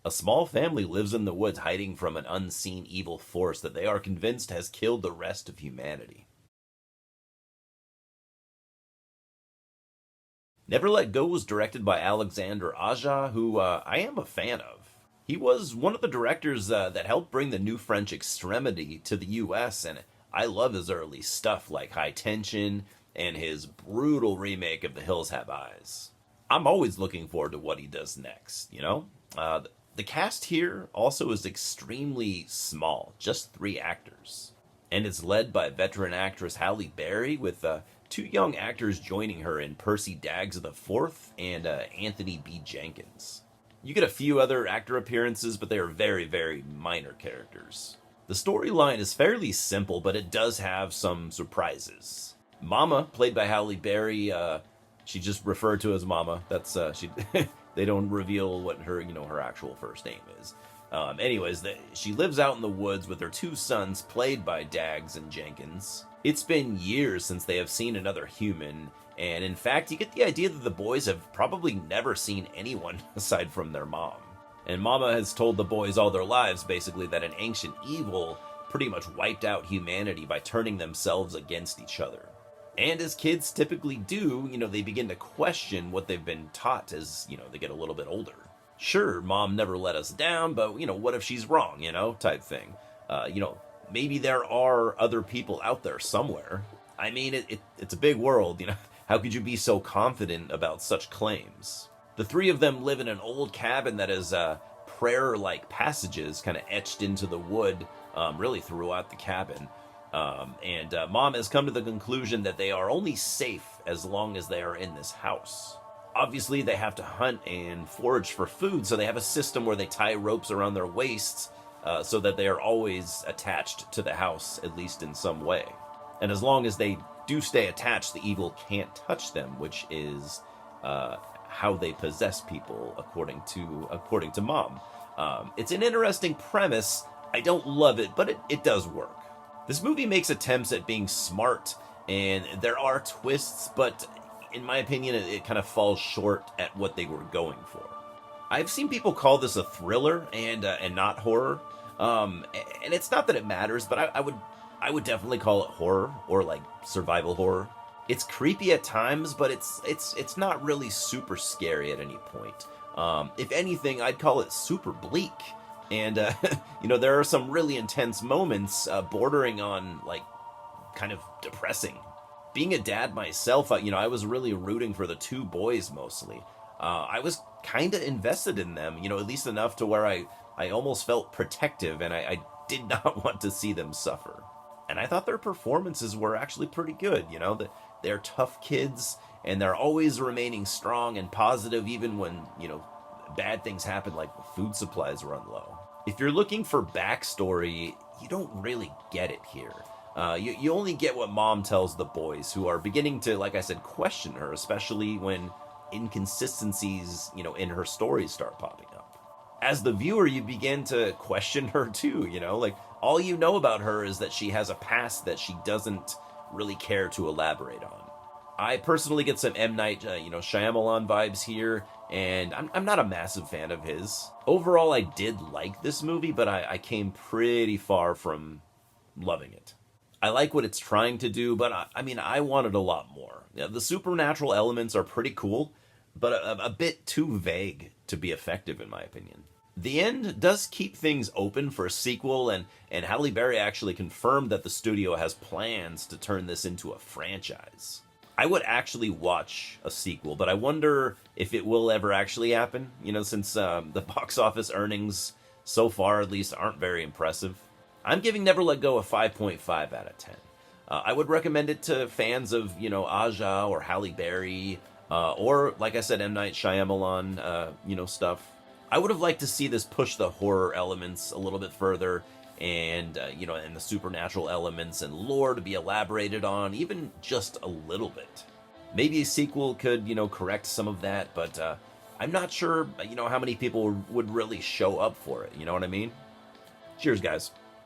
A small family lives in the woods hiding from an unseen evil force that they are convinced has killed the rest of humanity. Never Let Go was directed by Alexandre Aja, who I am a fan of. He was one of the directors that helped bring the new French extremity to the US, and I love his early stuff like High Tension and his brutal remake of The Hills Have Eyes. I'm always looking forward to what he does next, you know? The cast here also is extremely small, just 3 actors. And it's led by veteran actress Halle Berry, with 2 young actors joining her in Percy Daggs IV and Anthony B. Jenkins. You get a few other actor appearances, but they are very, very minor characters. The storyline is fairly simple, but it does have some surprises. Mama, played by Halle Berry, she just referred to as Mama. That's she. They don't reveal what her actual first name is. She lives out in the woods with her 2 sons, played by Daggs and Jenkins. It's been years since they have seen another human, and in fact, you get the idea that the boys have probably never seen anyone aside from their mom. And Mama has told the boys all their lives, basically, that an ancient evil pretty much wiped out humanity by turning themselves against each other. And as kids typically do, they begin to question what they've been taught as, they get a little bit older. Sure, Mom never let us down, but, what if she's wrong, type thing. Maybe there are other people out there somewhere. I mean, it's a big world, How could you be so confident about such claims? The 3 of them live in an old cabin that has prayer-like passages kind of etched into the wood, really throughout the cabin. Mom has come to the conclusion that they are only safe as long as they are in this house. Obviously, they have to hunt and forage for food, so they have a system where they tie ropes around their waists so that they are always attached to the house, at least in some way. And as long as they do stay attached, the evil can't touch them, which is how they possess people, according to Mom. It's an interesting premise. I don't love it, but it does work. This movie makes attempts at being smart, and there are twists, but in my opinion, it kind of falls short at what they were going for. I've seen people call this a thriller and not horror, and it's not that it matters, but I would definitely call it horror, or like survival horror. It's creepy at times, but it's not really super scary at any point. If anything, I'd call it super bleak. And, there are some really intense moments bordering on, like, kind of depressing. Being a dad myself, I was really rooting for the 2 boys mostly. I was kind of invested in them, at least enough to where I almost felt protective, and I did not want to see them suffer. And I thought their performances were actually pretty good, that they're tough kids, and they're always remaining strong and positive even when, bad things happen, like the food supplies run low. If you're looking for backstory, you don't really get it here. You only get what Mom tells the boys, who are beginning to, like I said, question her, especially when inconsistencies, in her stories start popping up. As the viewer, you begin to question her too, like all you know about her is that she has a past that she doesn't really care to elaborate on. I personally get some M. Night, Shyamalan vibes here, and I'm not a massive fan of his. Overall, I did like this movie, but I came pretty far from loving it. I like what it's trying to do, but I wanted a lot more. Yeah, the supernatural elements are pretty cool, but a bit too vague to be effective, in my opinion. The end does keep things open for a sequel, and Halle Berry actually confirmed that the studio has plans to turn this into a franchise. I would actually watch a sequel, but I wonder if it will ever actually happen, since the box office earnings so far, at least, aren't very impressive. I'm giving Never Let Go a 5.5 out of 10. I would recommend it to fans of, Aja or Halle Berry, or, like I said, M. Night Shyamalan, stuff. I would have liked to see this push the horror elements a little bit further, and and the supernatural elements and lore to be elaborated on, even just a little bit. Maybe a sequel could, correct some of that, but I'm not sure, how many people would really show up for it, you know what I mean? Cheers, guys.